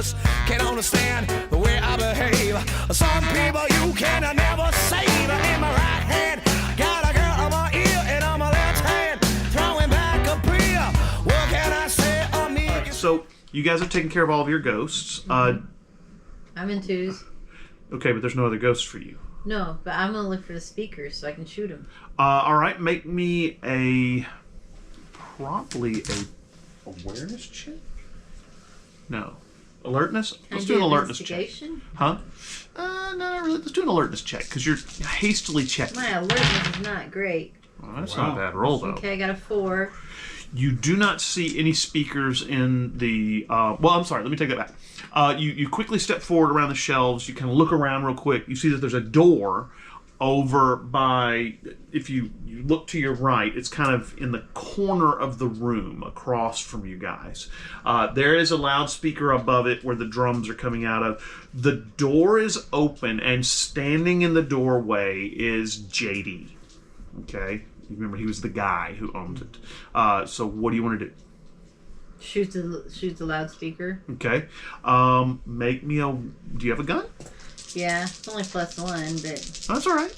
just can't understand the way I behave. Some people you can never save. In my right hand, got a girl on my ear, and on my left hand, throwing back a beer. What can I say? Right, so you guys have taken care of all of your ghosts. I'm in 2s. Okay, but there's no other ghosts for you. No, but I'm gonna look for the speakers so I can shoot them. All right, make me probably a awareness check. No, alertness. Let's do an alertness check. Huh? No, not really. Let's do an alertness check because you're hastily checking. My alertness is not great. Well, that's not a bad roll though. Okay, I got a 4. You do not see any speakers in the. Well, I'm sorry. Let me take that back. You quickly step forward around the shelves. You kind of look around real quick. You see that there's a door over by. If you look to your right, it's kind of in the corner of the room across from you guys. There is a loudspeaker above it where the drums are coming out of. The door is open, and standing in the doorway is JD. Okay. Remember, he was the guy who owned it. So what do you want to do? Shoot the loudspeaker. Okay. Make me a... Do you have a gun? Yeah, it's only +1, but... That's all right.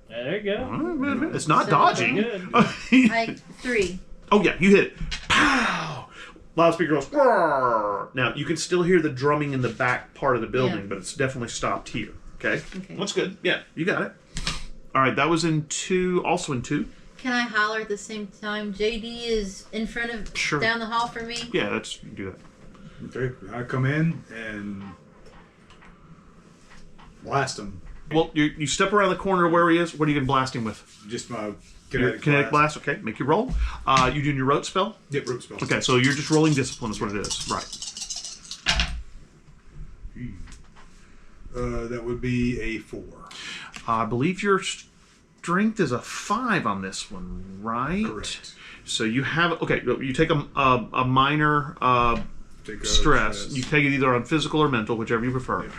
There you go. It's not dodging. Like 3. Oh, yeah, you hit it. Pow! Loudspeaker goes... Roar! Now, you can still hear the drumming in the back part of the building, but it's definitely stopped here. Okay? That's good. Yeah, you got it. All right, that was in 2, also in 2. Can I holler at the same time? JD is in front of, down the hall for me? Yeah, you can do that. Okay, I come in and blast him. Well, you step around the corner where he is. What are you going to blast him with? Just my kinetic blast. Okay, make your roll. You doing your rote spell? Yep, rote spell. Okay, so you're just rolling discipline is what it is. Right. That would be a 4. I believe your strength is a 5 on this one, right? Correct. So you have... Okay, you take a minor stress. You take it either on physical or mental, whichever you prefer. Yeah.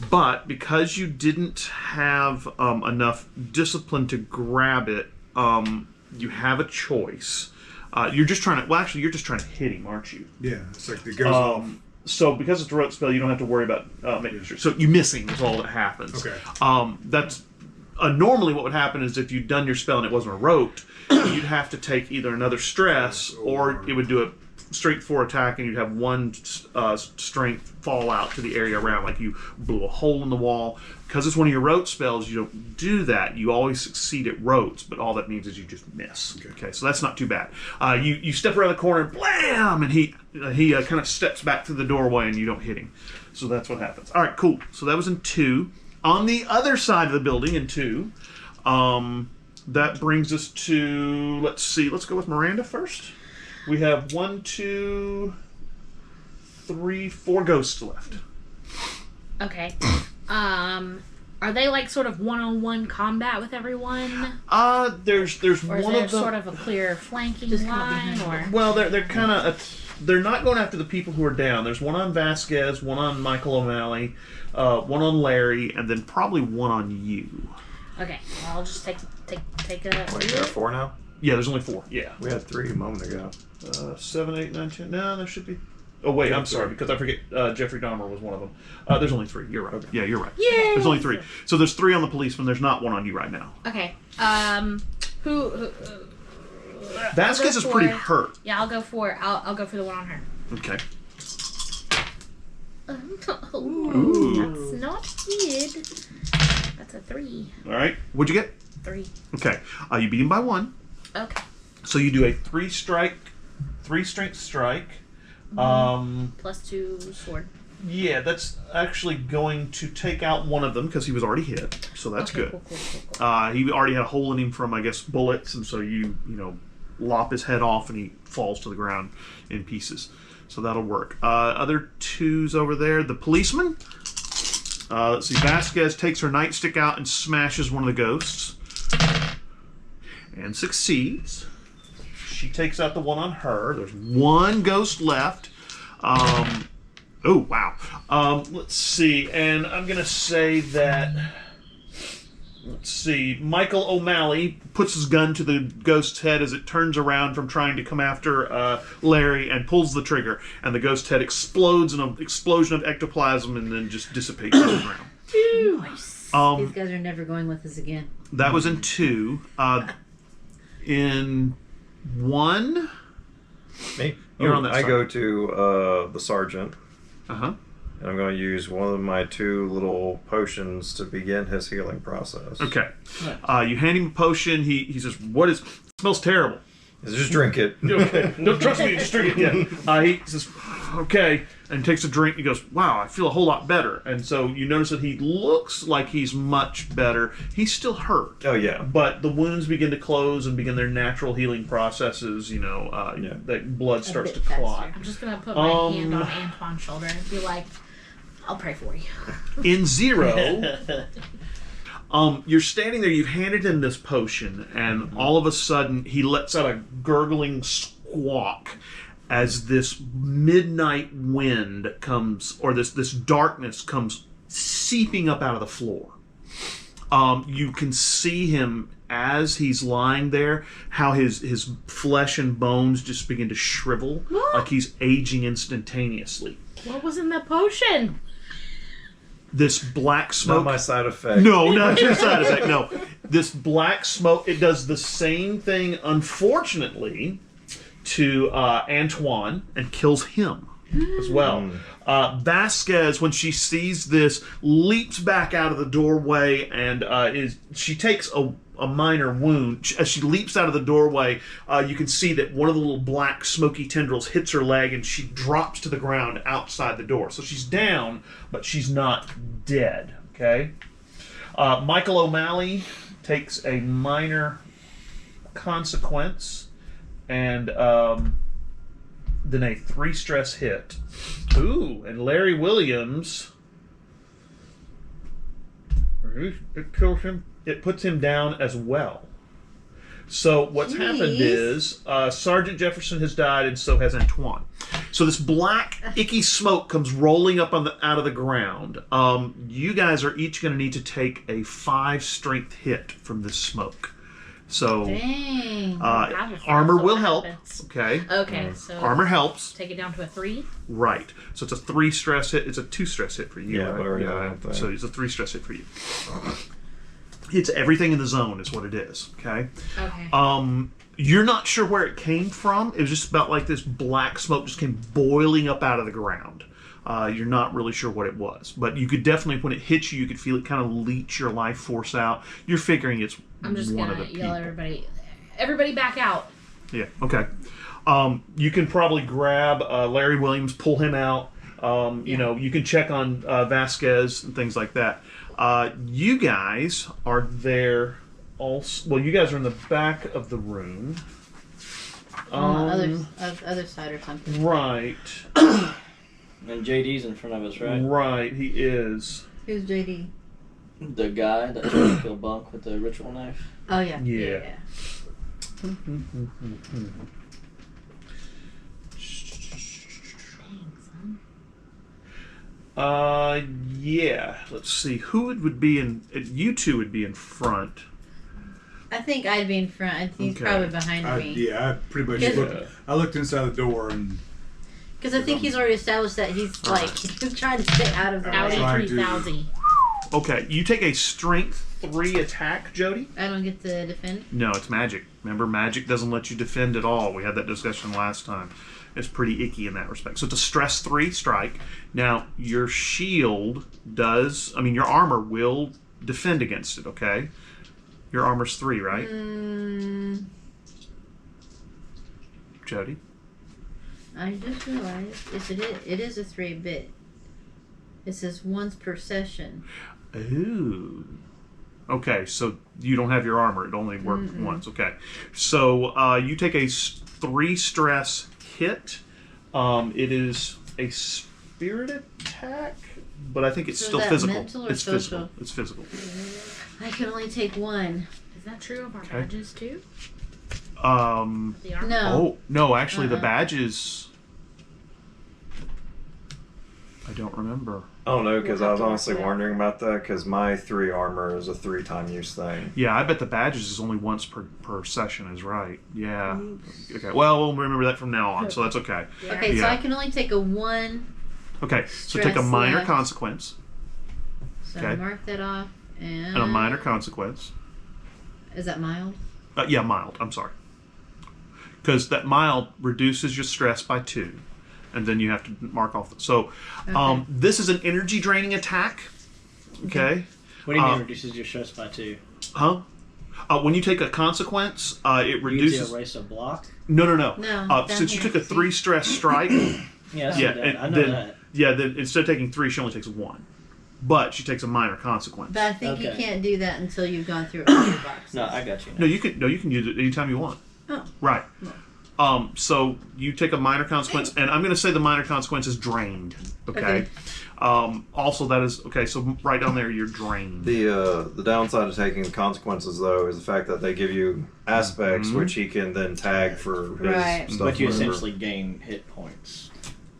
But because you didn't have enough discipline to grab it, you have a choice. You're just trying to... Well, actually, you're just trying to hit him, aren't you? Yeah, it's like it goes off. So because it's a rote spell, you don't have to worry about making sure. So you missing is all that happens. Okay. That's normally what would happen is if you'd done your spell and it wasn't a rote, you'd have to take either another stress or it would do a strength 4 attack and you'd have 1 strength fall out to the area around, like you blew a hole in the wall. Because it's one of your rote spells, you don't do that. You always succeed at rotes, but all that means is you just miss. Okay, so that's not too bad. You step around the corner and blam, and he kind of steps back through the doorway and you don't hit him. So that's what happens. All right, cool. So that was in 2. On the other side of the building in 2, that brings us to, let's see, let's go with Miranda first. We have 1, 2, 3, 4 ghosts left. Okay. Are they like sort of one-on-one combat with everyone? There's or one is of them. Sort of a clear flanking line, or well, they're kind of they're not going after the people who are down. There's one on Vasquez, one on Michael O'Malley, one on Larry, and then probably one on you. Okay, well, I'll just take a. Wait, there are 4 now? Yeah, there's only 4. Yeah, we had 3 a moment ago. 7, 8, 9, 10. No, there should be. Oh wait, I'm sorry because I forget. Jeffrey Dahmer was one of them. There's only 3. You're right. Okay. Yeah, you're right. Yay! There's only 3. So there's 3 on the policeman. There's not 1 on you right now. Okay. Who Vasquez is pretty hurt. Yeah, I'll go for the one on her. Okay. Ooh. That's not good. That's a 3. All right. What'd you get? 3. Okay. You beat him by 1. Okay. So you do a 3 strength strike. +2 sword. Yeah, that's actually going to take out one of them because he was already hit. So that's good. Cool. He already had a hole in him from, I guess, bullets, and so you lop his head off and he falls to the ground in pieces. So that'll work. Other 2s over there. The policeman. Let's see. Vasquez takes her nightstick out and smashes one of the ghosts. And succeeds. She takes out the one on her. There's 1 ghost left. Oh, wow. Let's see. And I'm going to say that let's see. Michael O'Malley puts his gun to the ghost's head as it turns around from trying to come after Larry and pulls the trigger. And the ghost head explodes in an explosion of ectoplasm and then just dissipates on the ground. Nice. These guys are never going with us again. That was in 2. In 1... Me? You're on that I side. go to the sergeant, Uh-huh. and I'm going to use one of my 2 little potions to begin his healing process. Okay. You hand him a potion. He says, "What is... It smells terrible." He says, just drink it. Okay. Don't trust me. Just drink it. Yeah. He says, "Okay," and takes a drink. He goes, "Wow, I feel a whole lot better." And so you notice that he looks like he's much better. He's still hurt. Oh, yeah. But the wounds begin to close and begin their natural healing processes. That blood starts to bit faster. clot. I'm just gonna put my hand on Antoine's shoulder and be like, "I'll pray for you." In 0, you're standing there, you've handed him this potion, and all of a sudden he lets out a gurgling squawk as this midnight wind comes, or this darkness comes seeping up out of the floor. You can see him as he's lying there, how his flesh and bones just begin to shrivel, like he's aging instantaneously. What was in the potion? This black smoke... Not my side effect. No, not your side effect. No, this black smoke. It does the same thing, unfortunately, to Antoine and kills him as well. Vasquez, when she sees this, leaps back out of the doorway and she takes a minor wound. As she leaps out of the doorway, you can see that one of the little black smoky tendrils hits her leg and she drops to the ground outside the door. So she's down, but she's not dead. Okay. Michael O'Malley takes a minor consequence and then a 3 stress hit. Ooh, and Larry Williams, it kills him. It puts him down as well. So what's happened is Sergeant Jefferson has died, and so has Antoine. So this black, icky smoke comes rolling up out of the ground. You guys are each going to need to take a 5 strength hit from this smoke. So Dang. armor will what help. happens. Okay. Okay, so Armor helps. take it down to a 3. Right. So it's a 3 stress hit. It's a 2 stress hit for you. Yeah, right? whatever you want. So it's a 3 stress hit for you. It's everything in the zone is what it is. Okay. Okay. You're not sure where it came from. It was just about like this black smoke just came boiling up out of the ground. You're not really sure what it was, but you could definitely, when it hits you, you could feel it kind of leach your life force out. You're figuring it's I'm just one gonna of the yell people. everybody back out. Yeah. Okay. You can probably grab Larry Williams, pull him out. You know, you can check on Vasquez and things like that. You guys are there. Also, well, you guys are in the back of the room. On the other side or something. Right. And JD's in front of us, right? Right. He is. Who's JD? The guy that tried to kill Bunk with the ritual knife. Oh, yeah. Yeah. Yeah. Let's see. Who would be in? You two would be in front. I think I'd be in front. I think he's Okay. probably behind me. I pretty much Because- looked inside the door and Because I think he's already established that he's like he's trying to stay out of the Audi way. trying Audi to- 3000. Okay. You take a strength 3 attack, Jody. I don't get to defend. No, it's magic. Remember, magic doesn't let you defend at all. We had that discussion last time. It's pretty icky in that respect. So it's a stress 3 strike. Now, your shield does, your armor will defend against it, okay? Your armor's 3, right? Jody? I just realized it is a 3-bit. It says once per session. Ooh. Okay, so you don't have your armor. It only works once. Okay. So you take a 3 stress hit. It is a spirit attack, but I think it's So still is that physical. mental or It's social? physical. It's physical. I can only take 1. Is that true of our badges too? The armor? No. Oh, no, actually the badges... I I don't remember. Oh no, because We'll I have was to work honestly it out. wondering about that. Because my 3 armor is a 3-time use thing. Yeah, I bet the badges is only once per session is right. Yeah. Okay. Well, we'll remember that from now on, so that's okay. Okay, so Yeah. I can only take a 1. Okay, so take a Stress minor left. consequence So Okay. mark that off. And and a minor consequence. Is that mild? Yeah, mild. I'm sorry. Because that mild reduces your stress by 2, and then you have to mark off. So, Okay. this is an energy draining attack. Okay. What do you mean reduces your stress by 2? Huh? When you take a consequence, it You reduces. to erase a block? No. No, down Since you here, took a see? 3 stress strike, Yeah, I see yeah, that. and I know then that. then instead of taking 3, she only takes 1, but she takes a minor consequence. But I think you Okay. can't do that until you've gone through all your boxes. No, I got you. Now. No, you can use it anytime you want. Oh. Right. So you take a minor consequence, and I'm going to say the minor consequence is drained. Okay. Also, that is okay. So right down there, you're drained. The downside of taking the consequences, though, is the fact that they give you aspects which he can then tag for his Right. stuff. But you whatever. essentially gain hit points.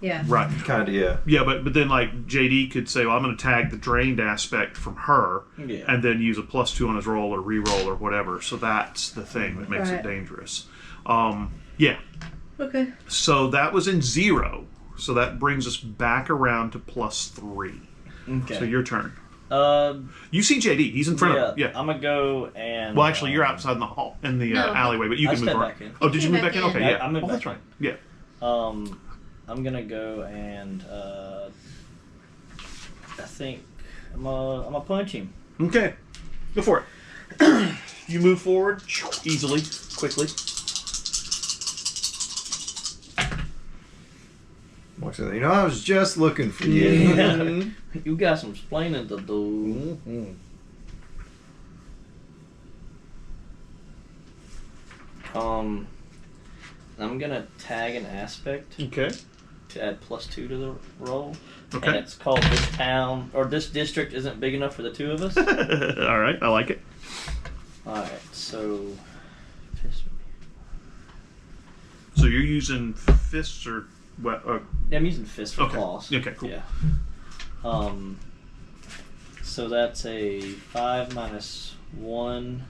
Yeah. Right. Kind of, yeah. Yeah, but then like JD could say, well, I'm going to tag the drained aspect from her, Yeah. and then use a +2 on his roll or re-roll or whatever. So that's the thing that makes it Right. dangerous. Yeah. Okay. So that was in 0. So that brings us back around to +3. Okay. So your turn. Uh, You see JD. He's in front of you. Yeah. I'm gonna go and. Well, actually, you're outside in the hall, in the No. alleyway, but you I can move stepped around. back in. Oh, did you Came move back back in? in. Okay, I- yeah. I moved Oh, that's back right. Yeah. I'm gonna go and I think I'm gonna punch him. Okay. Go for it. You move forward easily, quickly. You know, I was just looking for you. Yeah. You got some explaining to do. I'm gonna tag an aspect Okay. to add +2 to the roll. Okay. And it's called this town or this district isn't big enough for the 2 of us. All right. I like it. Alright, so So you're using fists or what? I'm using fist for Okay. claws. Okay, cool. Yeah. So that's a 5 minus 1,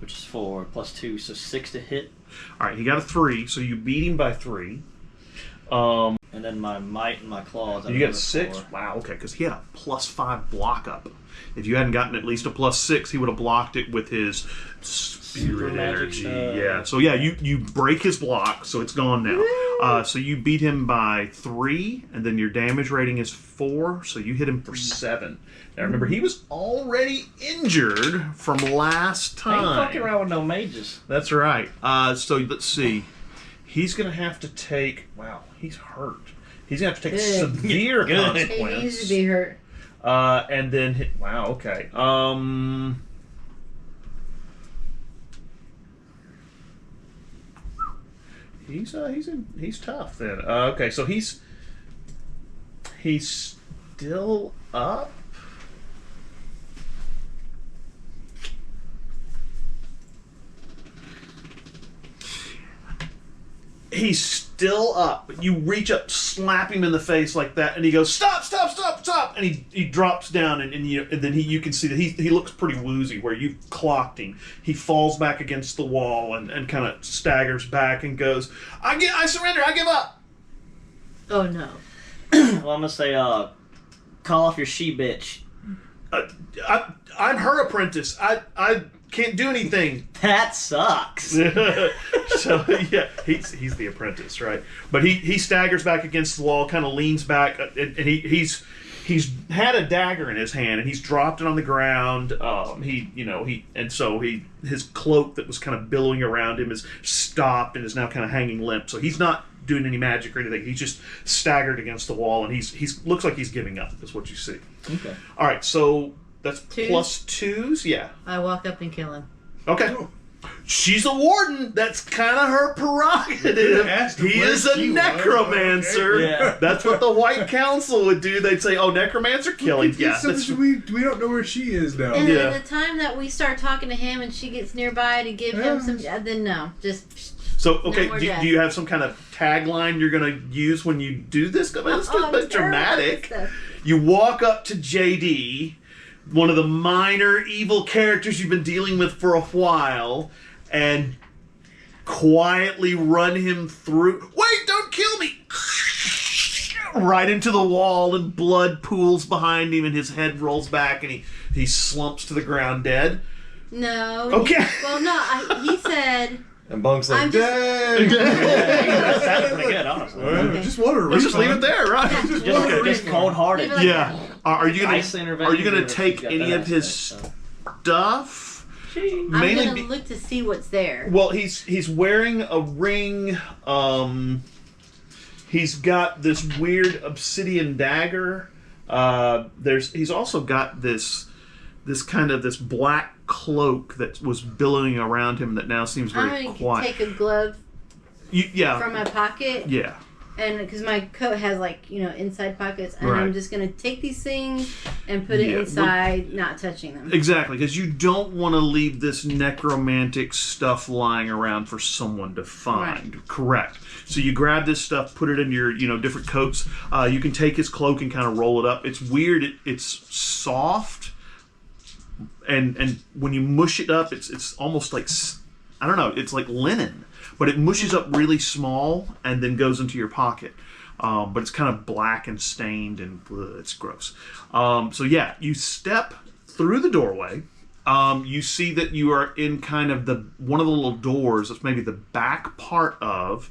which is 4, +2, so 6 to hit. All right. He got a 3, so you beat him by 3. And then my might and my claws. You got a 6. Wow. Okay, because he had a +5 block up. If you hadn't gotten at least a +6, he would have blocked it with his spirit magic energy. stuff. Yeah. So yeah, you break his block, so it's gone now. So you beat him by 3, and then your damage rating is 4, so you hit him for 7. Now remember, he was already injured from last I ain't time. fucking around with no mages. That's right. So let's see. He's gonna have to take. Wow, he's hurt. He's gonna have to take a Good. severe Good. consequence. He needs to be hurt. And then hit. Wow. Okay. He's tough then. Okay, so he's still up. He's still up, but you reach up, slap him in the face like that, and he goes, "Stop! Stop! Stop! Stop!" And he drops down, and then you can see that he looks pretty woozy. Where you've clocked him, he falls back against the wall and kind of staggers back and goes, "I surrender! I give up!" Oh no. Well, I'm gonna say, call off your she bitch. I'm her apprentice. I can't do anything. That sucks. So yeah, he's the apprentice, right? But he staggers back against the wall, kind of leans back, and he's had a dagger in his hand, and he's dropped it on the ground. His cloak that was kind of billowing around him is stopped and is now kind of hanging limp. So he's not doing any magic or anything. He's just staggered against the wall, and he's looks like he's giving up. Is what you see. Okay. All right, so that's 2s? +2s, yeah. I walk up and kill him. Okay. She's a warden. That's kind of her prerogative. Asked her He where is a she was. necromancer. Okay. Yeah. That's what the White Council would do. They'd say, "Oh, necromancer, kill him." Yeah. So That's, we don't know where she is now. And Yeah. at the time that we start talking to him and she gets nearby to give him some, then no, just So, okay, more do death. you have some kind of tagline you're going to use when you do this? I mean, it's Oh, I'm a bit terrible at dramatic. this stuff. You walk up to JD, one of the minor evil characters you've been dealing with for a while, and quietly run him through. Wait, don't kill me! Right into the wall, and blood pools behind him, and his head rolls back, and he slumps to the ground dead. No. Okay. Well, no. He said. And Bunk's like, I'm just- dang! That sounds pretty good, honestly. Okay. Just want to Let's just leave it there, right? Just cold-hearted. Leave it like Yeah. Are you gonna Ice intervention. are you gonna take any of his stuff? I'm Mainly gonna look to see what's there. well, he's wearing a ring. He's got this weird obsidian dagger. He's also got this kind of this black cloak that was billowing around him that now seems very I'm gonna quiet. take a glove Yeah. from my pocket, Yeah. and because my coat has inside pockets, and Right. I'm just gonna take these things and put it Yeah. inside, not touching them. Exactly, because you don't want to leave this necromantic stuff lying around for someone to find. Right. Correct. So you grab this stuff, put it in your different coats. You can take his cloak and kind of roll it up. It's weird. It's soft, and when you mush it up, it's almost like I don't know. It's like linen, but it mushes up really small and then goes into your pocket. But it's kind of black and stained, and it's gross. So yeah, you step through the doorway. You see that you are in kind of one of the little doors. That's maybe the back part of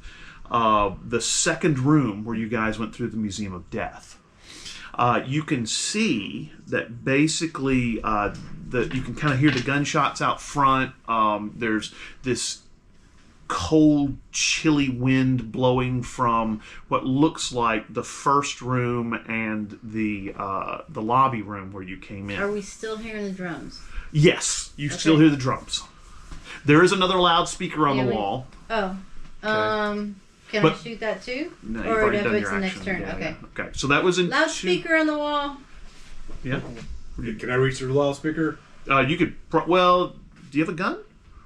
the second room where you guys went through the Museum of Death. You can see that basically you can kind of hear the gunshots out front. There's this cold, chilly wind blowing from what looks like the first room and the lobby room where you came in. Are we still hearing the drums? Yes, you still Okay. hear the drums. There is another loudspeaker on Yeah, the we- wall. Oh. Can But- I shoot that too? No, you've or already if done it's your the next action. turn? Yeah, Okay. yeah. Okay, so that was in Loudspeaker on the wall. Yeah. Can I reach the loudspeaker? You could. Do you have a gun?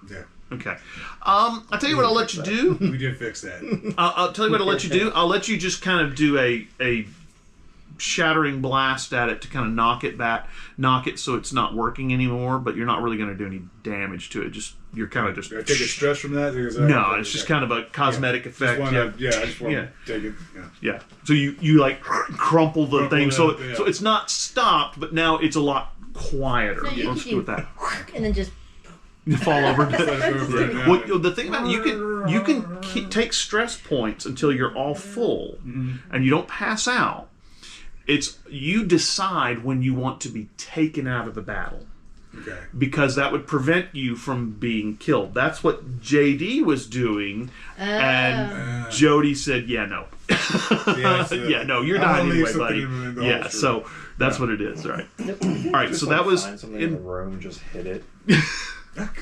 Yeah. Okay. I'll tell you what I'll let you do. We did fix that. I'll tell you what I'll let you do. I'll let you just kind of do a shattering blast at it to kind of knock it so it's not working anymore, but you're not really going to do any damage to it. You're kind of just. Did I take a stress from that? No, it's just kind of a cosmetic effect. I just want Yeah. to take it. Yeah. Yeah. So you like crumple the thing, it so up, yeah. so it's not stopped, but now it's a lot quieter. No, you Let's can do with that. And then just. You fall over. Let it go for it now. Well, the thing about it, you can take stress points until you're all full, and you don't pass out. It's you decide when you want to be taken out of the battle, Okay. because that would prevent you from being killed. That's what JD was doing, and Jody said, "Yeah, no, yeah, no, you're I not wanna leave anyway, something buddy." in the Yeah, holster. so that's what it is, right? All right, so that was find something in the room, just hit it.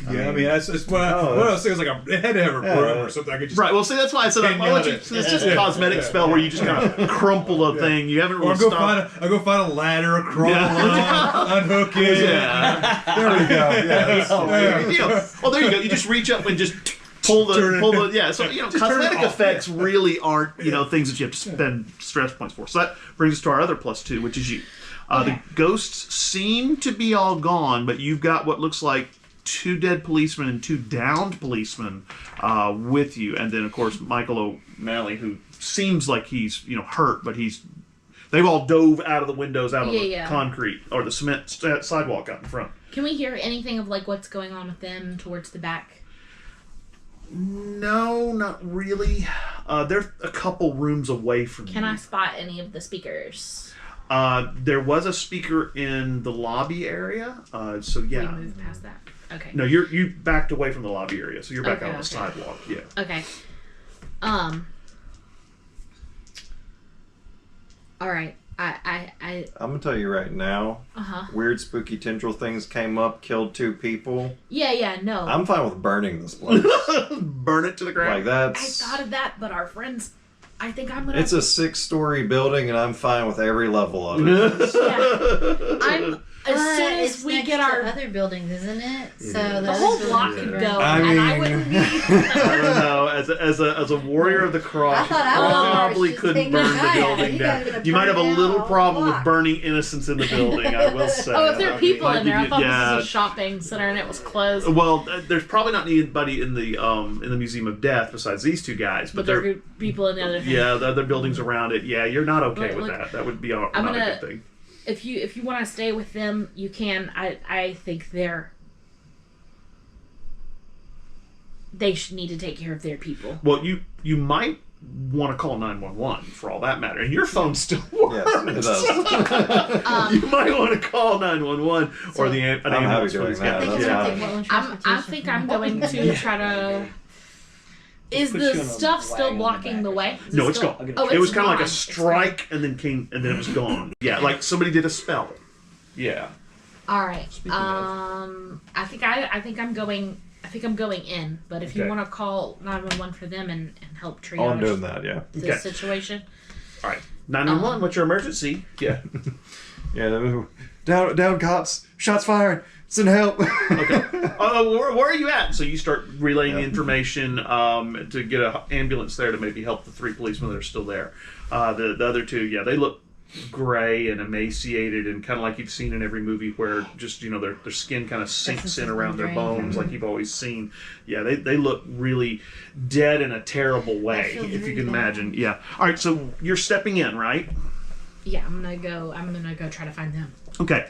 Yeah, I mean, that's what I was thinking. It had to have a broom or something. I could just. right. Well, see, that's why I said Can't I'll let get you. it. It's just a cosmetic spell where you just kind of crumple a thing. You haven't Or really I'll go find a ladder, crawl Yeah. on, unhook it. Yeah. There we go. Yeah. You know, well, there you go. You just reach up and just pull the yeah. So turn cosmetic it off. effects really aren't things that you have to spend stress points for. So that brings us to our other +2, which is you. The ghosts seem to be all gone, but you've got what looks like 2 dead policemen and 2 downed policemen with you, and then of course Michael O'Malley, who seems like he's hurt, but they've all dove out of the windows, out of the concrete or the cement sidewalk out in front. Can we hear anything of what's going on with them towards the back? No, not really. They're a couple rooms away from you. Can I spot any of the speakers? There was a speaker in the lobby area, so yeah. We moved past that. Okay. No, you backed away from the lobby area, so you're back Okay, out on the sidewalk. Yeah. Okay. All right. I I'm gonna tell you right now. Weird, spooky, tendril things came up, killed 2 people. Yeah. No. I'm fine with burning this place. Burn it to the ground. Like I that's. thought of that, but our friends I think I'm gonna. It's a 6-story building, and I'm fine with every level of it. I'm as soon as it's we next get to our other buildings, isn't it? So the whole block could go, I and I mean- wouldn't be. I don't know. As a warrior of the cross, I you thought I was probably just couldn't thinking, burn the "God, building you guys down. gonna You might have a burn little down problem all with block." burning innocents in the building. I will say. Oh, if there are people Might in there, give I you- thought yeah. this was a shopping center and it was closed. Well, there's probably not anybody in the Museum of Death besides these two guys, But but there they're are people in the other thing. yeah, the other buildings around it. Yeah, you're not okay But with look, that. That would be not I'm a gonna- good thing. If you want to stay with them, you can. I think they should need to take care of their people. Well, you might want to call 911 for all that matter, and your phone still works. Yes, it does. You might want to call 911 or the an I'm happy ambulance for doing these that. guys. That's Yeah. fine. I think I'm going to try to. Is Put you the in a stuff still wagon in the blocking back the or way? Is No, it it's still- gone. Oh, It was it's kind of like gone. a strike and then it was gone. Yeah, like somebody did a spell. Yeah. All right. Speaking of. I think I'm going. I think I'm going in. But if you Okay. want to call 911 for them and help triage Oh, I'm doing that, yeah. this Okay. situation. All right. 911. What's your emergency? Yeah. Yeah, down cops. Shots fired. Send help. Okay. Where are you at? So you start relaying Yeah. information to get an ambulance there to maybe help the 3 policemen that are still there. The other 2, yeah, they look gray and emaciated and kind of like you've seen in every movie where just, their skin kind of sinks in around their bones like you've always seen. Yeah, they look really dead in a terrible way, feel if you very can bad. imagine. Yeah. All right, so you're stepping in, right? Yeah, I'm gonna go try to find them. Okay.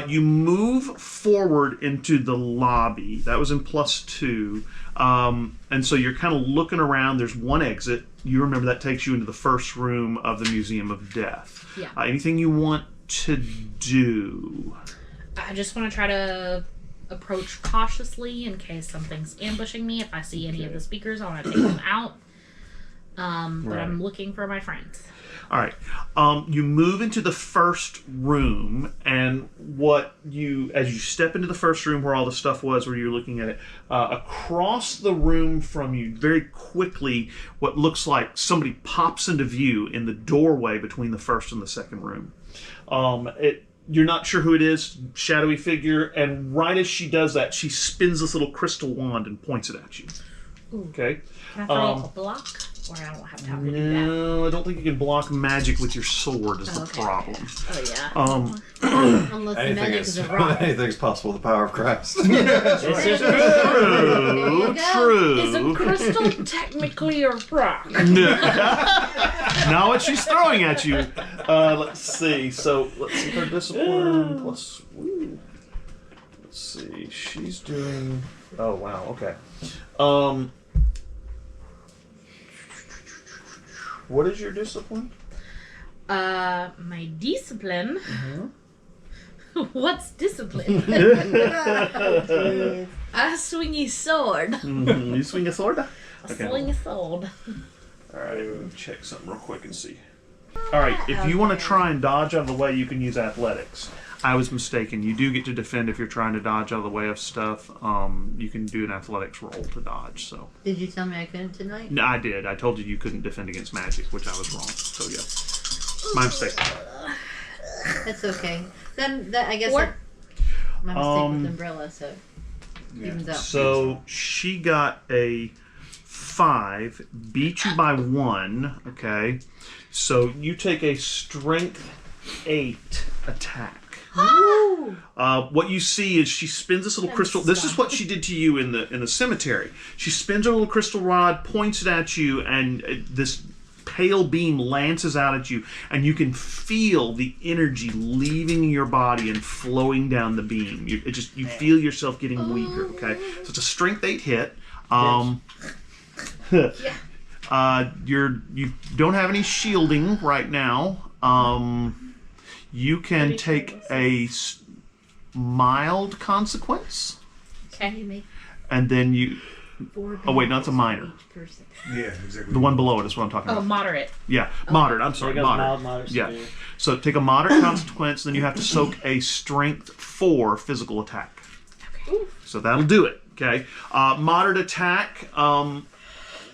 You move forward into the lobby. That was in +2. And so you're kind of looking around. There's one exit. You remember that takes you into the first room of the Museum of Death. Yeah. Anything you want to do? I just want to try to approach cautiously in case something's ambushing me. If I see any of the speakers, I want to take them out. But Right. I'm looking for my friends. All right. You move into the first room, and as you step into the first room where all the stuff was, where you're looking at it, across the room from you, very quickly, what looks like somebody pops into view in the doorway between the first and the second room. You're not sure who it is, shadowy figure, and right as she does that, she spins this little crystal wand and points it at you. Ooh. Okay. Can I throw a block? Or I don't have time to do that. No, I don't think you can block magic with your sword. Is the Okay. problem. Oh, yeah. Unless the Anything magic is, is a rock. anything's possible with the power of Christ. True. Is a crystal technically a rock? Now what she's throwing at you. Let's see. So let's see her discipline plus. Woo. Let's see. She's doing. Oh wow. Okay. What is your discipline? My discipline? What's discipline? I swing a sword. You swing a sword? I swing a sword. All right, let me check something real quick and see. All right, if you want to try and dodge out of the way, you can use athletics. I was mistaken. You do get to defend if you're trying to dodge out of the way of stuff. You can do an athletics roll to dodge. So Did you tell me I couldn't tonight? no, I did. I told you couldn't defend against magic, which I was wrong. So yeah, my mistake. That's okay. Then I guess Four. my mistake with umbrella, so evens out. So she got a 5, beat you by 1. Okay, so you take a strength 8 attack. What you see is she spins this little crystal. This is what she did to you in the cemetery. She spins her little crystal rod, points it at you, and this pale beam lances out at you, and you can feel the energy leaving your body and flowing down the beam. You feel yourself getting weaker. Okay, so it's a strength 8 hit. You don't have any shielding right now. You can take a mild consequence, Okay. and then you. Oh wait, no, it's a minor. Yeah, exactly. The one below it is what I'm talking Oh, about. moderate. Yeah, moderate. I'm There sorry, goes moderate. mild, moderate, Yeah. severe. So take a moderate consequence, then you have to soak a strength 4 physical attack. Okay. So that'll do it. Okay. Moderate attack.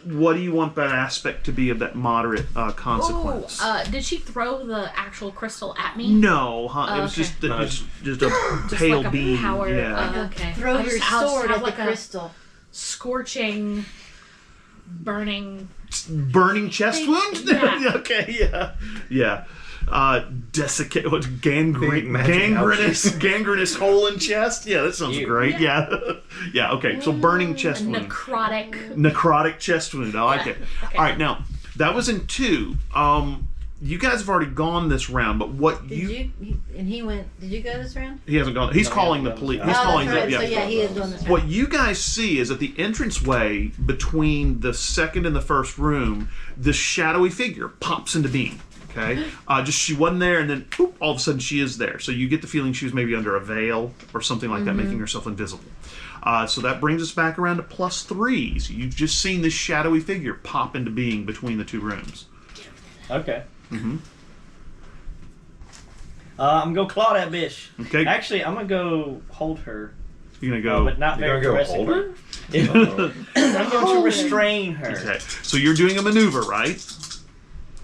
what do you want that aspect to be of that moderate consequence? Did she throw the actual crystal at me? No, huh? It was okay. just a pale like a beam. power, yeah. okay. Throw I your just have sword at like the a crystal. scorching, burning. Burning chest wound? Yeah. Okay, yeah. Desiccate, what, gangrenous hole in chest? Yeah, that sounds great. Yeah. Yeah, okay, so burning chest wound. Necrotic chest wound, I like it. Okay. All right, now, that was in 2. You guys have already gone this round, but what Did you go this round? He hasn't gone. He's calling the police. He's calling that's right. the. So yeah, he is doing this round. What you guys see is at the entranceway between the second and the first room, this shadowy figure pops into being. Okay, just she wasn't there, and then boop, all of a sudden she is there. So you get the feeling she was maybe under a veil or something like that, making herself invisible. So that brings us back around to +3. So you've just seen this shadowy figure pop into being between the 2 rooms. Okay. I'm gonna claw that bitch. Okay. Actually, I'm gonna go hold her. You're gonna go. But not very You're gonna go hold aggressively. I'm going to restrain her. Okay. So you're doing a maneuver, right?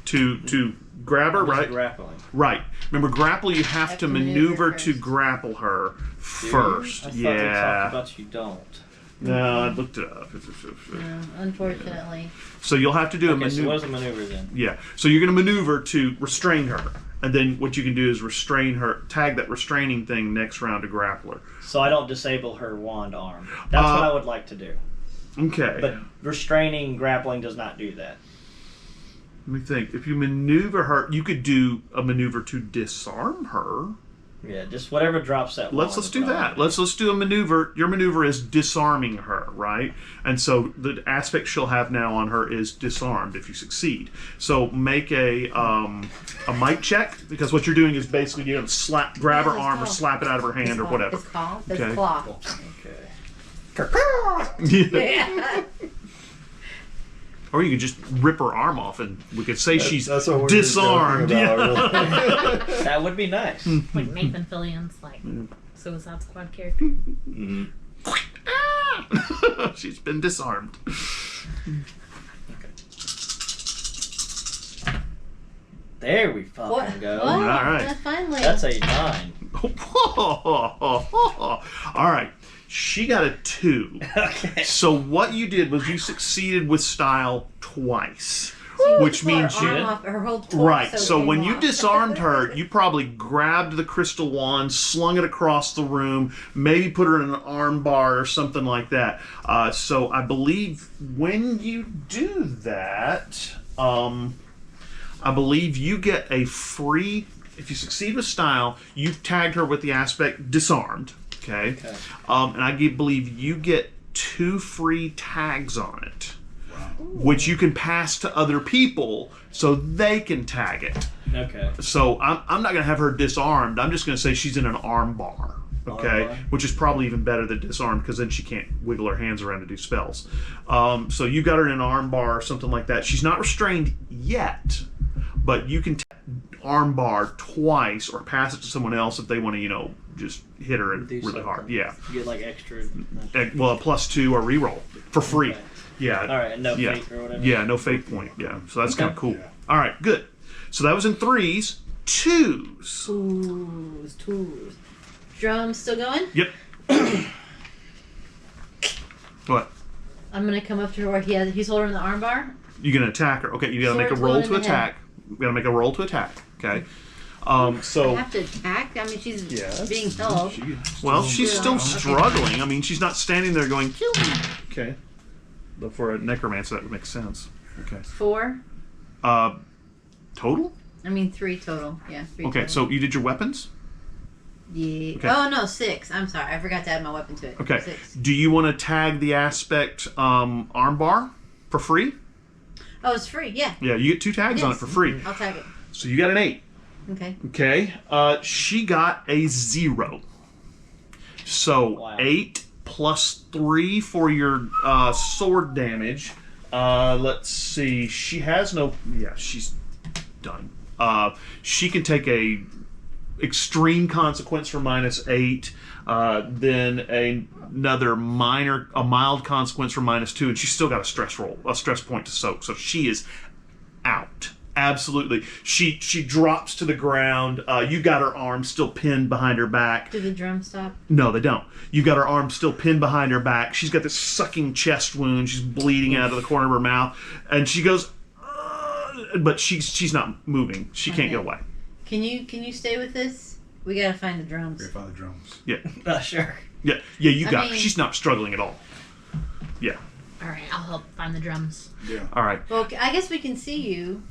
To grab her, I'm just right? grappling. Right. Remember, grapple. You have to maneuver first. to grapple her first. I thought we talked Yeah. about you don't. No, I looked it up. No, unfortunately. So you'll have to do a Okay, so maneuver. what was a maneuver then? Yeah. So you're going to maneuver to restrain her, and then what you can do is restrain her, tag that restraining thing next round to grapple her. So I don't disable her wand arm. That's what I would like to do. Okay. But restraining, grappling does not do that. Let me think. If you maneuver her, you could do a maneuver to disarm her. Yeah, just whatever drops that. Let's wand do is what I that. wanna Let's do a maneuver. Your maneuver is disarming her, right? And so the aspect she'll have now on her is disarmed if you succeed. So make a might check, because what you're doing is basically you're gonna grab her arm or slap it out of her hand or whatever. It's called. It's Okay. claw. Okay. Yeah. Or you could just rip her arm off, and we could say she's That's what we're disarmed. joking Yeah. about, really. That would be nice. Like Nathan Fillion's Suicide Squad character. She's been disarmed. There we fucking What? go. Oh, All right. Finally. That's a 9. All right. She got a 2. Okay. So what you did was you succeeded with style twice, which means her you. arm off, her whole torso Right, so came when you off. disarmed her, you probably grabbed the crystal wand, slung it across the room, maybe put her in an arm bar or something like that. So I believe when you do that, I believe you get a free, if you succeed with style, you've tagged her with the aspect disarmed, okay? And I believe you get 2 free tags on it. Which you can pass to other people so they can tag it. Okay. So I'm not going to have her disarmed. I'm just going to say she's in an arm bar. Okay, Arm bar. which is probably even better than disarmed, because then she can't wiggle her hands around to do spells. So you got her in an arm bar or something like that. She's not restrained yet, but you can arm bar twice or pass it to someone else if they want to, just hit her Do really something. hard. Yeah. You get like extra. Well, a +2 or reroll for free. Okay. Yeah. All right, and no Yeah. fake or whatever. Yeah, no fake point. Yeah, so that's Okay. kind of cool. All right, good. So that was in 3s, 2s. Tools. Drum still going? Yep. What? I'm gonna come up to her where he's holding the arm bar. You gonna attack her? Okay, you gotta make a Sword's roll going to in the attack. We gotta make a roll to attack. Okay. I So have to attack. I mean, she's being held. well, she's still struggling. I mean, she's not standing there going kill me. Okay. But for a necromancer, that would make sense. Okay. 4. Total? I mean 3 total. Yeah. 3 Okay, total. so you did your weapons. Yeah. Okay. Oh no, 6. I'm sorry. I forgot to add my weapon to it. Okay. 6. Do you want to tag the aspect armbar for free? Oh, it's free. Yeah. Yeah, you get 2 tags on it Yes. for free. I'll tag it. So you got an 8. Okay. Okay. She got a 0. So Wow. 8 plus 3 for your sword damage. Let's see. She has no. Yeah, she's done. She can take a extreme consequence for -8, then another a mild consequence for -2, and she's still got a stress point to soak. So she is out. Absolutely. She drops to the ground. You got her arm still pinned behind her back. Do the drums stop? No, they don't. You got her arm still pinned behind her back. She's got this sucking chest wound. She's bleeding out of the corner of her mouth, and she goes, but she's not moving. She can't get away. Can you stay with this? We gotta find the drums. We gotta find the drums. Yeah. Sure. Yeah. You got mean- it. She's not struggling at all. Yeah. All right, I'll help find the drums. Yeah. All right. Well, I guess we can see you.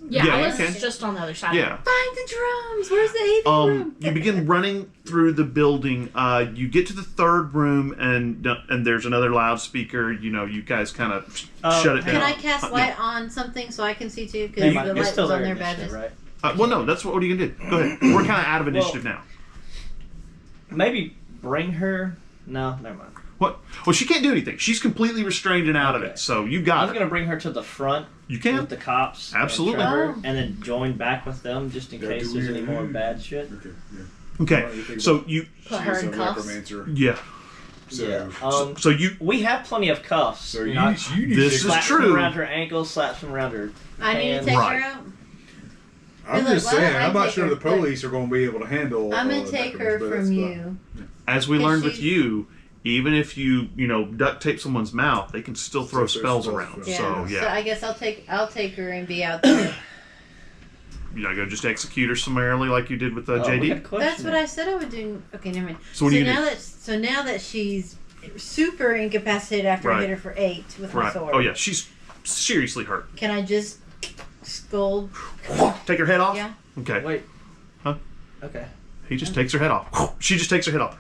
Yeah, Yeah, I you was can. just on the other side. Yeah. Find the drums. Where's the AV room? You begin running through the building. You get to the third room, and there's another loudspeaker. You guys kind of shut it down. Can I cast light on something so I can see too? Hey, Because the you're light still was on there, their badges. right? Well, no. That's what are you gonna do? Go ahead. We're kind of out of initiative now. Maybe bring her. No, never mind. What? Well, she can't do anything. She's completely restrained and out of Okay. it. So you I got was it. gonna bring her to the front You can. with the cops. Absolutely. And, Trevor, Oh. and then join back with them just in Yeah, case do there's we- any more bad shit. Okay. Yeah. Okay. So you. Put her She's in a cuffs. necromancer. Yeah. So, Yeah. So you. We have plenty of cuffs. so you, Not you need This to is slaps true. them around her ankles, slaps them around her. I need to hands. take Right. her out. I'm Look, just why don't saying, I I'm not take sure her? the police are going to be able to handle. I'm gonna take her necromancy, from but you. As we Because learned with she's- you, even if you duct tape someone's mouth, they can still throw Still spells throw around. spells. So So yeah, I guess I'll take her and be out there. you're not gonna just execute her summarily like you did with Oh, we JD. got a question. That's what I said I would do. Okay, never mind. So what do you now do? now that she's super incapacitated after I Right. hit her for 8 with my Right. sword. Oh yeah, she's seriously hurt. Can I just scold? Take her head off. Yeah. Okay. Wait. Huh? Okay. He just takes her head off. She just takes her head off.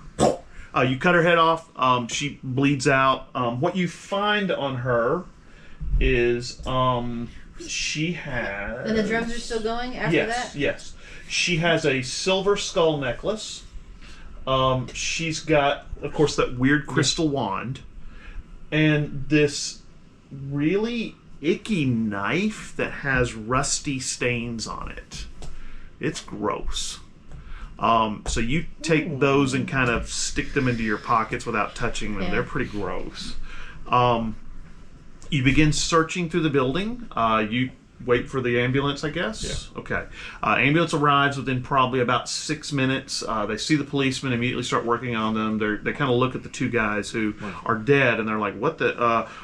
You cut her head off. She bleeds out. What you find on her is she has. And the drums are still going after Yes, that? yes. She has a silver skull necklace. She's got, of course, that weird crystal wand, and this really icky knife that has rusty stains on it. It's gross. So you take those and kind of stick them into your pockets without touching them. Yeah. They're pretty gross. You begin searching through the building. You wait for the ambulance, I guess? Yeah. Okay. Ambulance arrives within probably about 6 minutes. They see the policeman, immediately start working on them. They kind of look at the two guys who are dead, and they're like, what the?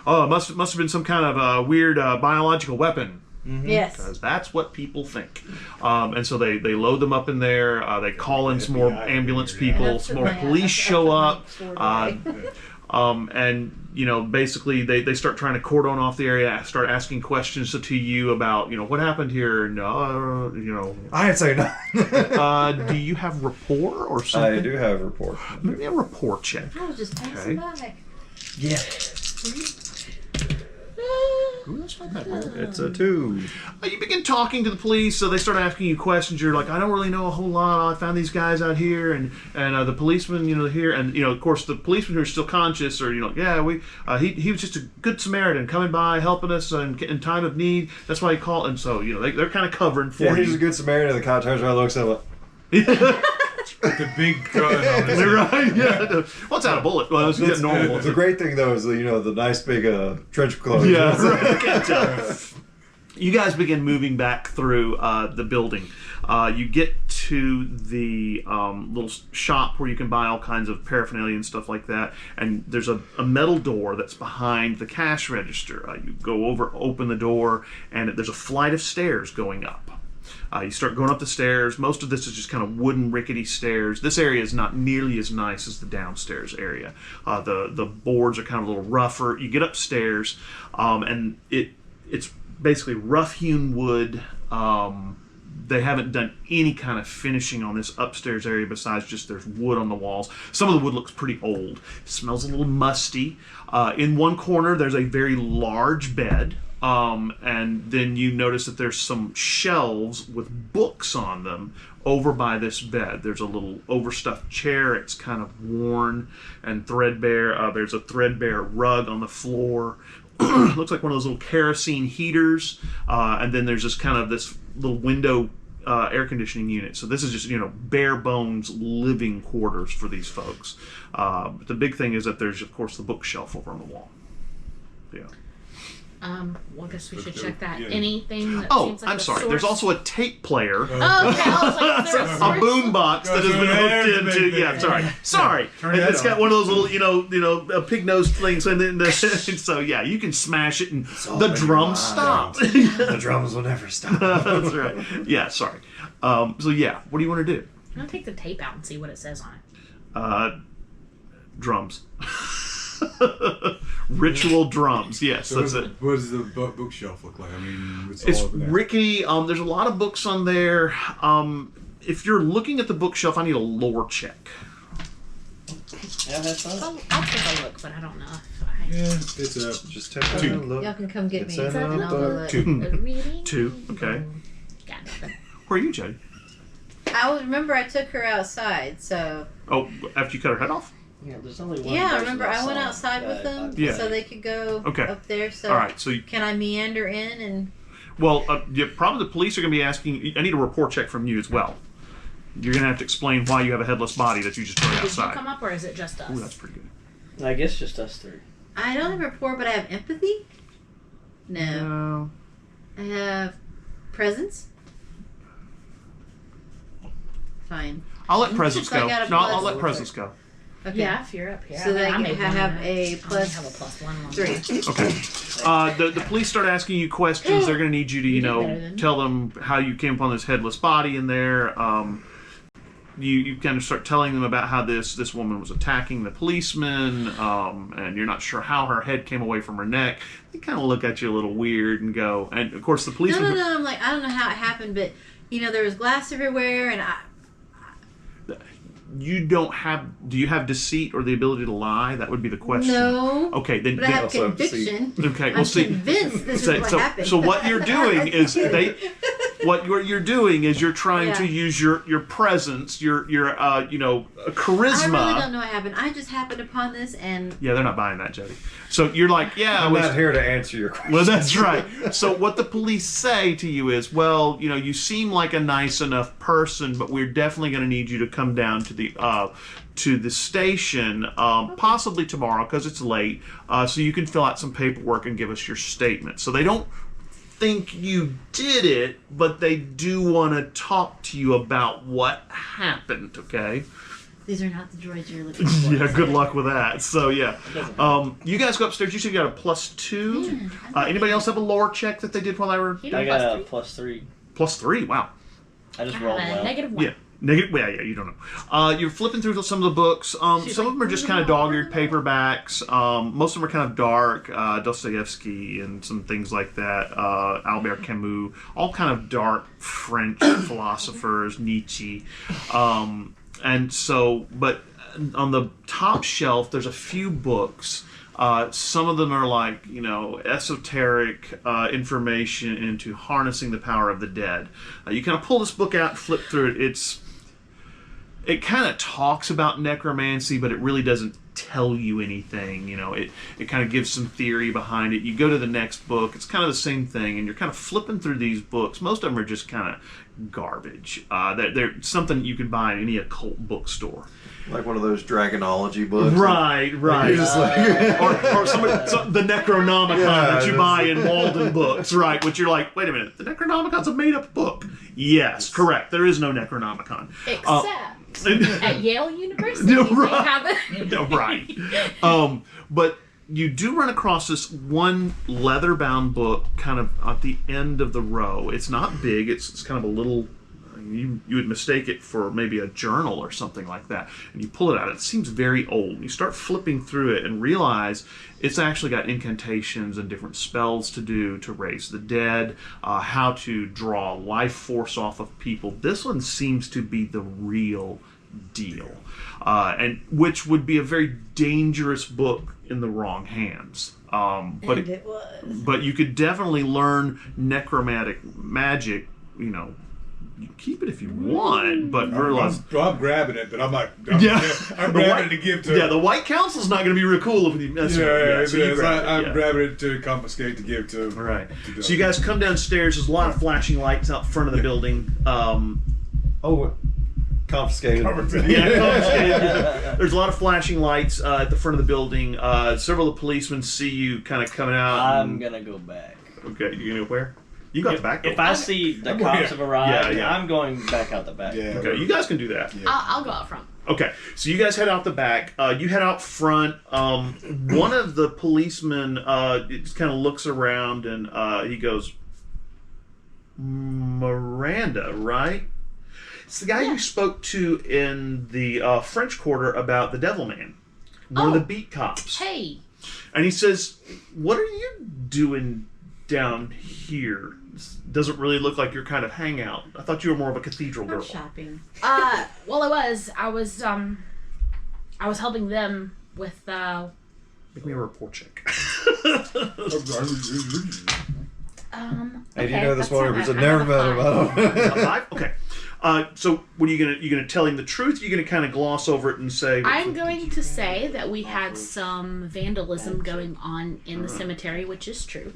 Oh, it must have been some kind of weird biological weapon. Yes. Because that's what people think. And so they load them up in there. They call in some more FBI ambulance in here, yeah. people. And I've Some put more my- police I've show put my up. sword away. And basically they start trying to cordon off the area, start asking questions to you about what happened here, and I ain't saying nothing. do you have rapport or something? I do have a report. Maybe a rapport check. I was just passing Okay. by. Yeah. Ooh, that's not bad roll. It's a 2. You begin talking to the police, so they start asking you questions. You're like, I don't really know a whole lot. I found these guys out here, and the policeman, here, and of course the policemen who are still conscious are, yeah, we he was just a good Samaritan coming by, helping us in time of need. That's why he called, and so they're kind of covering for Yeah, he's you. a good Samaritan. The cop turns around, looks at him like, With the big gun on his You're right. Yeah. What's out a bullet? Well, it's That's normal. the great thing though is the nice big trench clothes. Yeah, right. I can't tell. You guys begin moving back through the building. You get to the little shop where you can buy all kinds of paraphernalia and stuff like that. And there's a metal door that's behind the cash register. You go over, open the door, and there's a flight of stairs going up. You start going up the stairs. Most of this is just kind of wooden, rickety stairs. This area is not nearly as nice as the downstairs area. The boards are kind of a little rougher. You get upstairs, and it's basically rough-hewn wood. They haven't done any kind of finishing on this upstairs area besides just there's wood on the walls. Some of the wood looks pretty old. It smells a little musty. In one corner, there's a very large bed. And then you notice that there's some shelves with books on them over by this bed. There's a little overstuffed chair. It's kind of worn and threadbare. There's a threadbare rug on the floor. Looks like one of those little kerosene heaters. And then there's just kind of this little window air conditioning unit. So this is just, bare bones living quarters for these folks. But the big thing is that there's, of course, the bookshelf over on the wall. Yeah. Well, I guess we should check that. Yeah. Anything that Oh, seems like I'm a sorry. source. There's also a tape player. Oh, okay. I was like, is there a A source? boom box that has been There's hooked a big into. thing. Yeah, sorry. Turn And that it's got on. one of those little, pig nose things, and then so yeah, you can smash it, and all the in your drums mind. stop. The drums will never stop. That's right. Yeah, sorry. So yeah, what do you want to do? I'm gonna take the tape out and see what it says on it. Drums. Ritual drums. Yes, So that's it. what does the bookshelf look like? I mean, it's It's all over there. rickety. There's a lot of books on there. If you're looking at the bookshelf, I need a lore check. Yeah, that's fine. I'll take a look, but I don't know if I... Yeah, it's a Just take a Two. look. Y'all can come get It's me. in And a I'll go book. look. Two. A reading? 2. Okay. Got nothing. Where are you, Jody? Remember I took her outside, so Oh, after you cut her head off? Yeah, there's only one. yeah. person Remember I went outside. outside with them, Yeah. so they could go Okay. up there. So All right. So, can I meander in and? well, probably the police are going to be asking. I need a report check from you as well. You're going to have to explain why you have a headless body that you just threw Did you outside. come up, or is it just us? Ooh, that's pretty good. I guess just us three. I don't have rapport, but I have empathy. No, I have presence. Fine. I'll let presence So I go. got a No, I'll plus- let presence go. Okay. Yeah, if you're up here. So then I made one have of a it. I plus only have a plus one. 3. Okay. The police start asking you questions. They're going to need you to, You did better than me. tell them how you came upon this headless body in there. You kind of start telling them about how this woman was attacking the policeman, and you're not sure how her head came away from her neck. They kind of look at you a little weird and go, and of course the policeman. No. I'm like, I don't know how it happened, but there was glass everywhere, and You don't have. Do you have deceit or the ability to lie? That would be the question. no. Okay, then. But I have also have conviction. Okay, I'm well, see. convinced this is what happened. So what you're doing is what you're doing is you're trying to Yeah. use your presence, your charisma. I really don't know what happened. I just happened upon this, and Yeah, they're not buying that, Jody. So you're like, yeah, I I'm was. not here to answer your question. Well, that's right. So what the police say to you is, well, you seem like a nice enough person, but we're definitely going to need you to come down to the station, possibly tomorrow because it's late, so you can fill out some paperwork and give us your statement. So they don't think you did it, but they do want to talk to you about what happened. Okay. these are not the droids you're looking for. Yeah, good luck with that. So yeah, you guys go upstairs. You said you got a +2. Anybody else have a lore check that they did while they were You I did got plus a three. +3. +3? Wow. I just I rolled have a well. -1. Yeah. Negative. Well, yeah, you don't know. You're flipping through some of the books. Some of them are just kind of dog-eared paperbacks. Most of them are kind of dark. Dostoevsky and some things like that. Albert Camus. All kind of dark French philosophers. Nietzsche. And so, but on the top shelf, there's a few books. Some of them are like, esoteric information into harnessing the power of the dead. You kind of pull this book out and flip through it. It kind of talks about necromancy, but it really doesn't tell you anything. It kind of gives some theory behind it. You go to the next book, it's kind of the same thing, and you're kind of flipping through these books. Most of them are just kind of garbage. They're something you can buy in any occult bookstore. Like one of those dragonology books. Right. You're just like, or the Necronomicon Yeah, that you buy in Walden Books, right? Which you're like, wait a minute, the Necronomicon's a made-up book. Yes, correct. There is no Necronomicon. Except at Yale University, Yeah, they right. have it. No, right. But you do run across this one leather-bound book kind of at the end of the row. It's not big. It's kind of a little... You would mistake it for maybe a journal or something like that. And you pull it out. It seems very old. And you start flipping through it and realize it's actually got incantations and different spells to do to raise the dead, how to draw life force off of people. This one seems to be the real deal, and which would be a very dangerous book in the wrong hands. But it was. But you could definitely learn necromantic magic, you can keep it if you want, but realize. I'm grabbing it, but I'm I'm grabbing it to give to. Yeah, the White Council's not going to be real cool if you mess with it. So you grab it, I'm grabbing it to confiscate to give to. Right. So you guys come downstairs. There's a lot of flashing lights out front of the building. Confiscated. Yeah, confiscated. There's a lot of flashing lights at the front of the building. Several of the policemen see you kind of coming out. I'm gonna go back. Okay, you gonna go where? You got the back door. If I see the I'm cops here. have arrived, Yeah. I'm going back out the back. Yeah. Okay, you guys can do that. I'll go out front. Okay, so you guys head out the back. You head out front. One of the policemen just kind of looks around and he goes, Miranda, right? It's the guy you spoke to in the French Quarter about the Devil Man. One of the beat cops. Hey. And he says, what are you doing down here? This doesn't really look like your kind of hangout. I thought you were more of a cathedral girl. Shopping. Well, I was helping them with, Give me a report check. Hey, do you okay, know this that's one? not Because I've bad. never met I'm him. a I don't A 5? Okay. So what are you gonna tell him the truth? Or are you gonna kind of gloss over it and say? I'm going to say that we had some vandalism going on in the cemetery, which is true,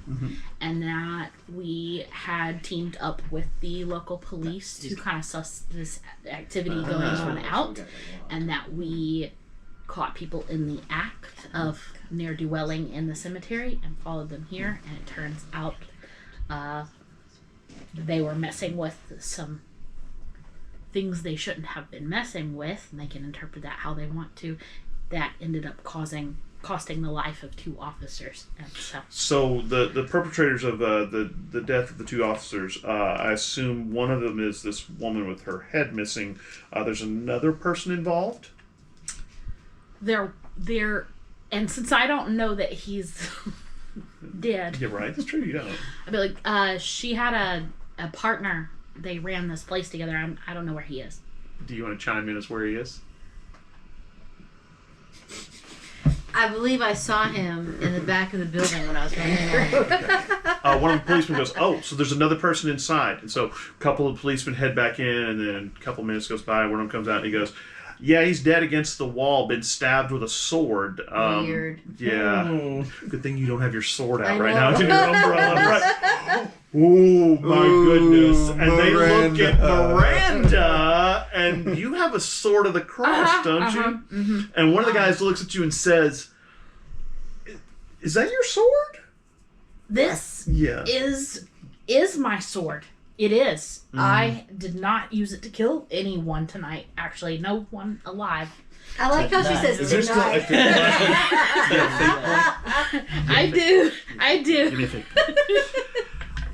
and that we had teamed up with the local police to kind of suss this activity going on out, and that we caught people in the act of ne'er-do-welling in the cemetery and followed them here, and it turns out they were messing with some things they shouldn't have been messing with, and they can interpret that how they want to. That ended up costing the life of 2 officers. And So the perpetrators of the death of the 2 officers, I assume one of them is this woman with her head missing. There's another person involved. And since I don't know that he's dead, Yeah, right. That's true. You don't. I'd be like, she had a partner. They ran this place together. I don't know where he is. Do you want to chime in as where he is? I believe I saw him in the back of the building when I was running around. One of the policemen goes, "Oh, so there's another person inside." And so a couple of policemen head back in, and then a couple minutes goes by. One of them comes out and he goes, "Yeah, he's dead against the wall, been stabbed with a sword." Weird. Yeah. Good thing you don't have your sword out I right know. now. It's in your umbrella. Right. Oh my goodness! And they look at Miranda, and you have a sword of the cross, don't you? Mm-hmm. And one of the guys looks at you and says, "Is that your sword?" This Yeah. is my sword. It is. Mm. I did not use it to kill anyone tonight. Actually, no one alive. I like how she says Is there still denied. I do. Give me a fake.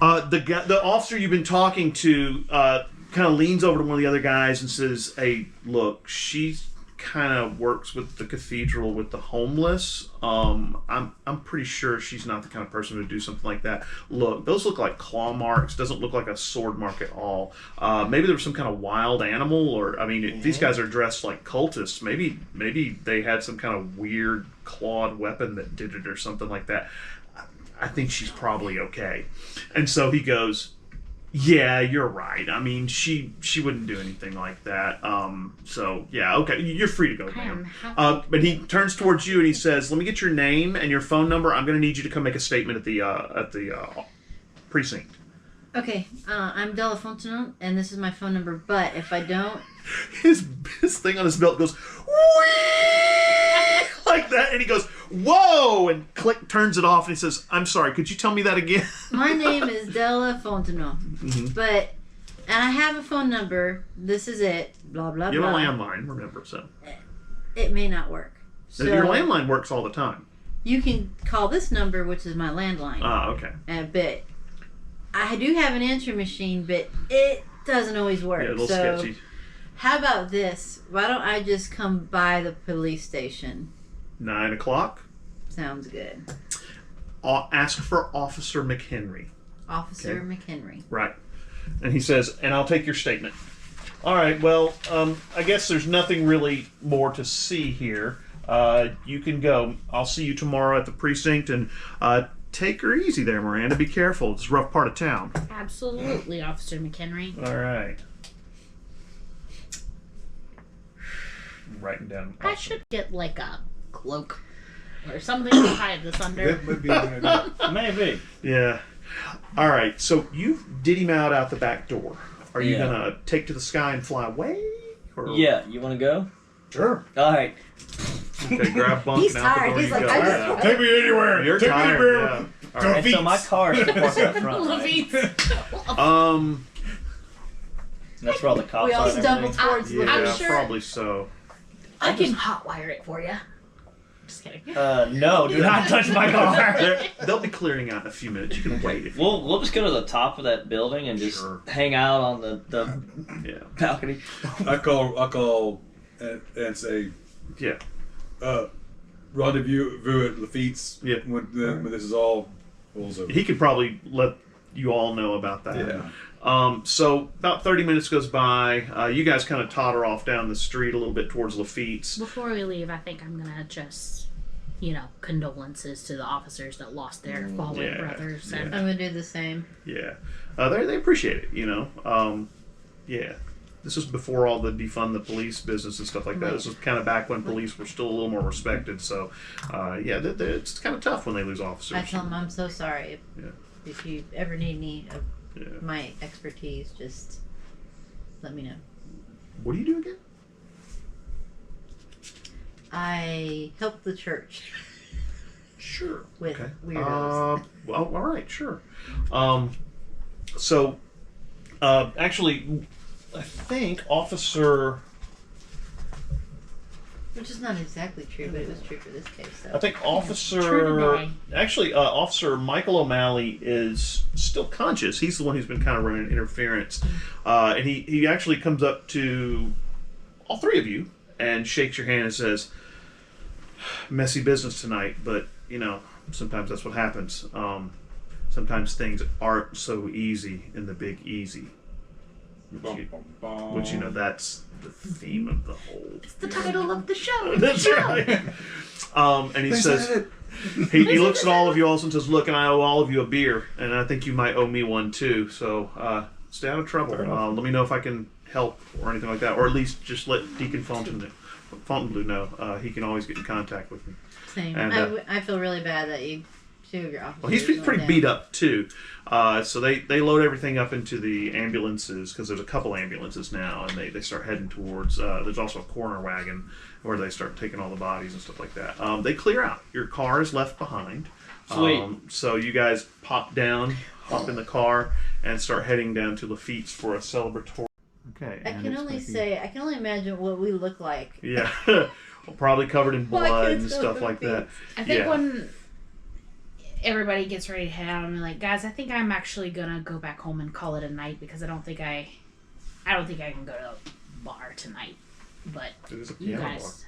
The officer you've been talking to kind of leans over to one of the other guys and says, "Hey, look, she kind of works with the cathedral with the homeless. I'm pretty sure she's not the kind of person to do something like that. Look, those look like claw marks. Doesn't look like a sword mark at all. Maybe there was some kind of wild animal, or I mean, if these guys are dressed like cultists. Maybe they had some kind of weird clawed weapon that did it or something like that. I think she's probably okay." And so he goes, "Yeah, you're right. I mean, she wouldn't do anything like that. So yeah, okay, you're free to go, ma'am." But he turns towards you and he says, "Let me get your name and your phone number. I'm going to need you to come make a statement at the precinct." Okay, I'm Della Fontano, and this is my phone number, but if I don't... His thing on his belt goes whee! Like that, and he goes, "Whoa!" and turns it off, and he says, "I'm sorry, could you tell me that again?" My name is Della Fontano, but... And I have a phone number. This is it. Blah, blah, You blah. have a landline, remember, so. It may not work. So Your landline works all the time. you can call this number, which is my landline. Okay. But I do have an answering machine, but it doesn't always work. Yeah, a little so sketchy. how about this? Why don't I just come by the police station? 9 o'clock. Sounds good. Ask for Officer McHenry. Officer McHenry. Right. And he says, "And I'll take your statement." All right, well, I guess there's nothing really more to see here. You can go. I'll see you tomorrow at the precinct, and take her easy there, Miranda. Be careful. It's a rough part of town. Absolutely, Officer McHenry. All right. writing down. I should get like a cloak or something to hide this under. That would be a good idea. Maybe. Yeah. All right. So you did him out the back door. Are you Yeah. gonna take to the sky and fly away? Or... Yeah, you want to go? Sure. All right. Okay. Grab Bunk He's and out the tired. door He's you like, go. I just Yeah. want- Take me anywhere. You're Take tired. me anywhere. Yeah. All right. So my car is still parked up front. Right? Levites. That's where all the cops We all are. and stumble everything. towards Yeah, I'm sure- probably so. I can hotwire it for you. Just kidding. No, do not touch my car. They'll be clearing out in a few minutes. You can wait if you We'll just go to the top of that building and just Sure. hang out on the Yeah. balcony. I call and say, Yeah. rendezvous at Lafitte's. Yeah. When this is all over. He could probably let you all know about that. Yeah. So about 30 minutes goes by. You guys kind of totter off down the street a little bit towards Lafitte's. Before we leave, I think I'm gonna just, condolences to the officers that lost their fallen Yeah, brothers. And I'm gonna do the same. Yeah. They appreciate it, Yeah. This was before all the defund the police business and stuff like that. Right. This was kind of back when police were still a little more respected. So, it's kind of tough when they lose officers. I tell him I'm so sorry. Yeah. If you ever need any of Yeah. my expertise, just let me know. What do you do again? I help the church Sure. with Okay. weirdos. Well, all right, sure. Actually, I think Officer. Which is not exactly true, but it was true for this case. So. I think True Officer. today. Actually, Officer Michael O'Malley is still conscious. He's the one who's been kind of running interference, and he actually comes up to all three of you and shakes your hand and says, "Messy business tonight, but sometimes that's what happens. Sometimes things aren't so easy in the big easy." Which that's the theme of the whole. it's the title of the show. That's right. And he says, he looks at all of you also and says, "Look, and I owe all of you a beer, and I think you might owe me one too. So stay out of trouble. Let me know if I can help or anything like that, or at least just let Deacon Fontainebleau know. He can always get in contact with me." Same. And, I feel really bad that two of your officers. Well, he's went pretty down. beat up too. So they load everything up into the ambulances because there's a couple ambulances now, and they start heading towards. There's also a coroner wagon where they start taking all the bodies and stuff like that. They clear out. Your car is left behind. Sweet. So you guys hop in the car, and start heading down to Lafitte's for a celebratory. Okay. I can only imagine what we look like. Yeah. Probably covered in Why blood can't and it stuff go like that. I think Yeah. when everybody gets ready to head out, I'm like, guys, I think I'm actually gonna go back home and call it a night because I don't think I can go to a bar tonight. But It is a you piano guys,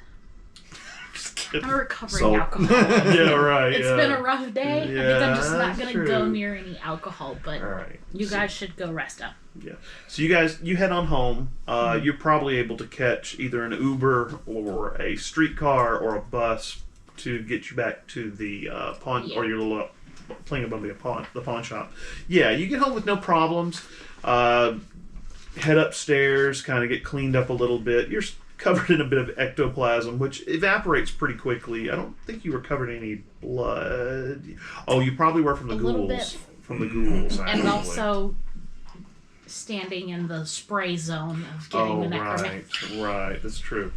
Just kidding. I'm a recovering So- alcoholic. Yeah, right. It's yeah. been a rough day. I think I'm just Yeah, not gonna that's go true. near any alcohol. But All right. you guys should go rest up. Yeah. So you head on home. You're probably able to catch either an Uber or a streetcar or a bus to get you back to the pawn or your little playing above the pawn shop. Yeah, you get home with no problems. Head upstairs, kind of get cleaned up a little bit. You're covered in a bit of ectoplasm, which evaporates pretty quickly. I don't think you were covered in any blood. Oh, you probably were from the A little ghouls. bit. From the ghouls, And actually. also standing in the spray zone of getting the necromancer. Right, that's true.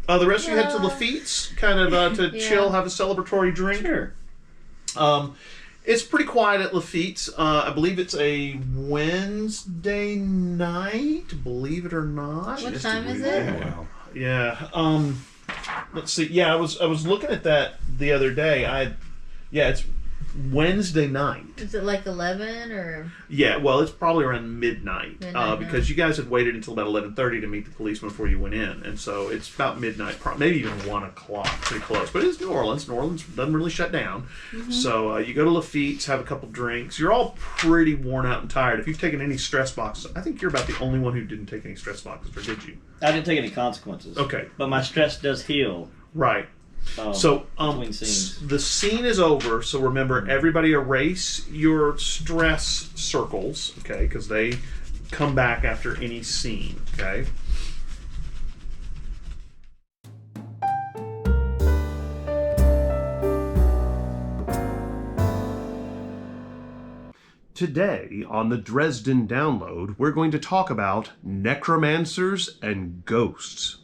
The rest of you head to Lafitte's, kind of to chill, have a celebratory drink. Sure. It's pretty quiet at Lafitte's. I believe it's a Wednesday night, believe it or not. What time is it? Wow. Yeah. Let's see. Yeah, I was looking at that the other day. It's Wednesday night. Is it like 11 or? Yeah, well, it's probably around midnight, Midnight, because you guys had waited until about 11:30 to meet the policeman before you went in, and so it's about midnight, maybe even 1 o'clock, pretty close. But it's New Orleans. New Orleans doesn't really shut down, so you go to Lafitte's, have a couple drinks. You're all pretty worn out and tired. If you've taken any stress boxes, I think you're about the only one who didn't take any stress boxes, or did you? I didn't take any consequences. Okay, But my stress does heal. right. Um, So between scenes. the scene is over. So remember, everybody erase your stress circles, okay? Because they come back after any scene, okay? Today, on the Dresden Download, we're going to talk about necromancers and ghosts.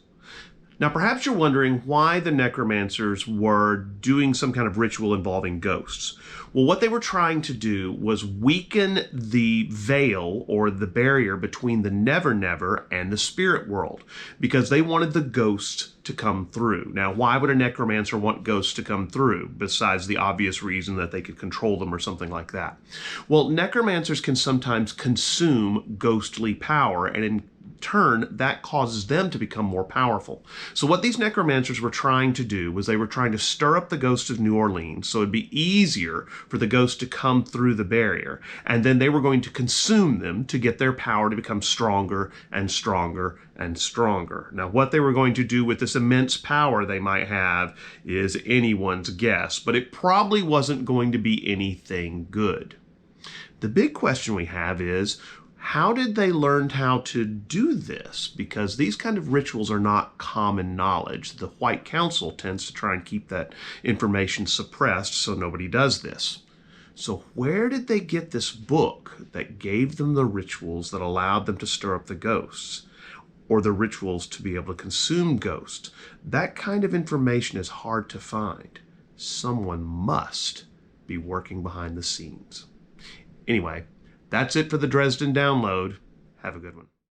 Now, perhaps you're wondering why the necromancers were doing some kind of ritual involving ghosts. Well, what they were trying to do was weaken the veil or the barrier between the Never and the spirit world, because they wanted the ghosts to come through. Now, why would a necromancer want ghosts to come through, besides the obvious reason that they could control them or something like that? Well, necromancers can sometimes consume ghostly power, and in turn, that causes them to become more powerful. So what these necromancers were trying to do was they were trying to stir up the ghost of New Orleans so it'd be easier for the ghost to come through the barrier. And then they were going to consume them to get their power to become stronger and stronger and stronger. Now, what they were going to do with this immense power they might have is anyone's guess, but it probably wasn't going to be anything good. The big question we have is, how did they learn how to do this? Because these kind of rituals are not common knowledge. The White Council tends to try and keep that information suppressed so nobody does this. So where did they get this book that gave them the rituals that allowed them to stir up the ghosts, or the rituals to be able to consume ghosts? That kind of information is hard to find. Someone must be working behind the scenes. Anyway, that's it for the Dresden Download. Have a good one.